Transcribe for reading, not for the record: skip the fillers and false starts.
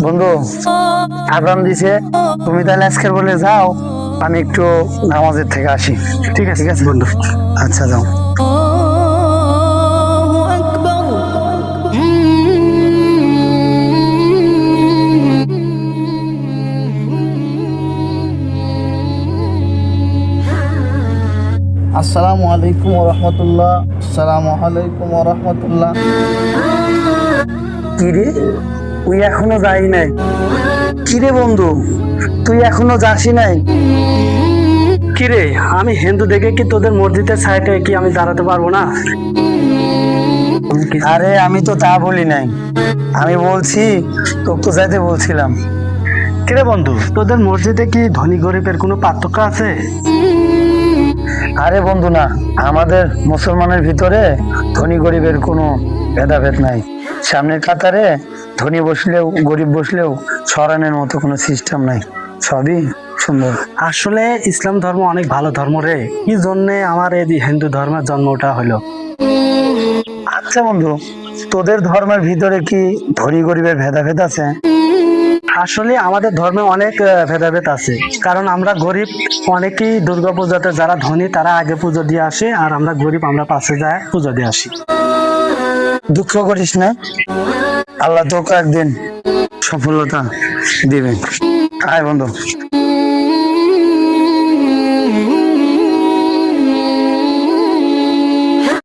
বন্ধু আগাম দিছে, তুমি তাহলে আজকের বলে যাও, আমি একটু নামাজের থেকে আসি। ঠিক আছে বন্ধু, আচ্ছা যাও। আসসালামু আলাইকুম ওয়া রাহমাতুল্লাহ। আসসালামু আলাইকুম ওয়া রাহমাতুল্লাহ। কিরে তুই এখনো যাই নাই? কিরে বন্ধু তুই এখনো যাসি নাই? কিরে, আমি হিন্দু দেখে কি তোদের মসজিদের সাইডে কি আমি দাঁড়াতে পারবো না? আরে আমি তো তা বলি নাই, আমি বলছি তোকে তো যাইতে বলছিলাম। কিরে বন্ধু, তোদের মসজিদে কি ধনী গরিবের কোনো পার্থক্য আছে? আরে বন্ধু না, আমাদের মুসলমানের ভিতরে ধনী গরিবের কোনো ভেদাভেদ নাই। সামনের কাতারে ধনী বসলেও গরিব বসলেও সরানের মতো কোনো সিস্টেম নাই, সবই সুন্দর। আসলে ইসলাম ধর্ম অনেক ভালো ধর্ম রে, কি জন্যে আমার এই হিন্দু ধর্মের জন্মটা হলো। আচ্ছা বন্ধু, তোদের ধর্মের ভিতরে কি ধনী গরিবের ভেদাভেদ আছে? আসলে আমাদের ধর্মে অনেক ভেদাভেদ আছে, কারণ আমরা গরিব অনেকেই দুর্গা পূজাতে, যারা ধনী তারা আগে পুজো দিয়ে আসে, আর আমরা গরিব আমরা পাশে যায় পুজো দিয়ে আসি। দুঃখ করিস না, আল্লাহ তোকে একদিন সফলতা দিবেন। আয় বন্ধু।